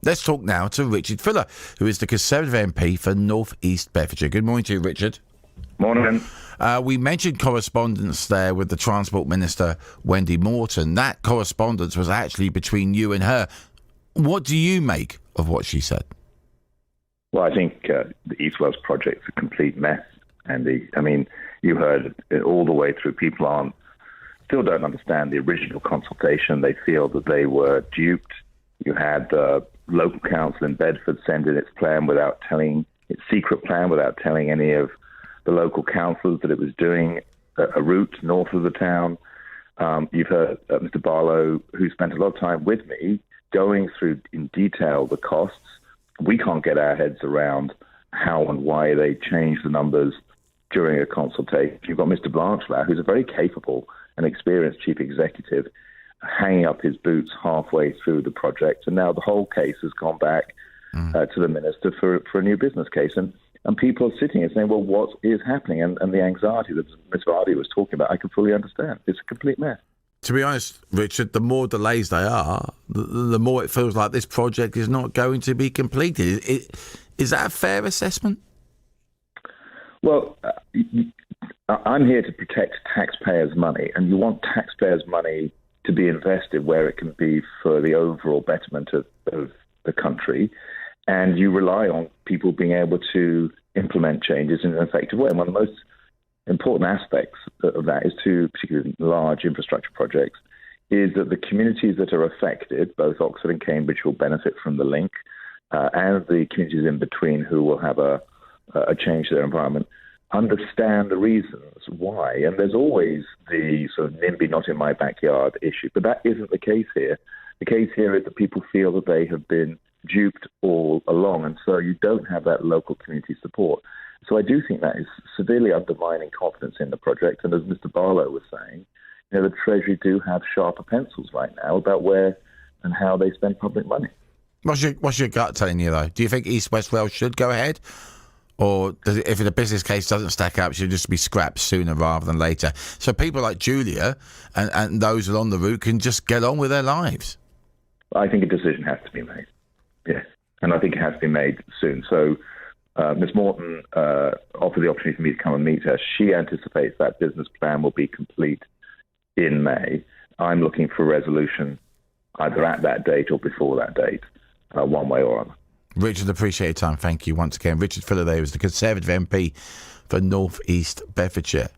Let's talk now to Richard Fuller, who is the Conservative MP for North East Bedfordshire. Good morning to you, Richard. Morning. We mentioned correspondence there with the Transport Minister, Wendy Morton. That correspondence was actually between you and her. What do you make of what she said? Well, I think the East Wales project's a complete mess, Andy. I mean, you heard it all the way through. People still don't understand the original consultation. They feel that they were duped. You had the local council in Bedford send in its secret plan without telling any of the local councillors that it was doing a route north of the town. You've heard Mr. Barlow, who spent a lot of time with me, going through in detail the costs. We can't get our heads around how and why they changed the numbers during a consultation. You've got Mr. Blanchflower, who's a very capable and experienced chief executive, hanging up his boots halfway through the project, and now the whole case has gone back to the minister for a new business case. And people are sitting and saying, well, what is happening? And the anxiety that Ms. Vardy was talking about, I can fully understand. It's a complete mess. To be honest, Richard, the more delays they are, the more it feels like this project is not going to be completed. Is that a fair assessment? Well, I'm here to protect taxpayers' money, and you want taxpayers' money to be invested where it can be for the overall betterment of the country. And you rely on people being able to implement changes in an effective way. And one of the most important aspects of that is to particularly large infrastructure projects is that the communities that are affected, both Oxford and Cambridge, will benefit from the link, and the communities in between who will have a change to their environment, understand the reasons why. And there's always the sort of NIMBY, not in my backyard issue, but that isn't the case here. The case here is that people feel that they have been duped all along, and so you don't have that local community support. So I do think that is severely undermining confidence in the project. And as Mr. Barlow was saying, the Treasury do have sharper pencils right now about where and how they spend public money. What's your gut telling you, though? Do you think East West Wales should go ahead? Or if the business case doesn't stack up, should just be scrapped sooner rather than later? So people like Julia and those along the route can just get on with their lives. I think a decision has to be made. Yes, and I think it has to be made soon. So Ms. Morton offered the opportunity for me to come and meet her. She anticipates that business plan will be complete in May. I'm looking for a resolution either at that date or before that date, one way or other. Richard, appreciate your time. Thank you once again. Richard Fuller there was the Conservative MP for North East Bedfordshire.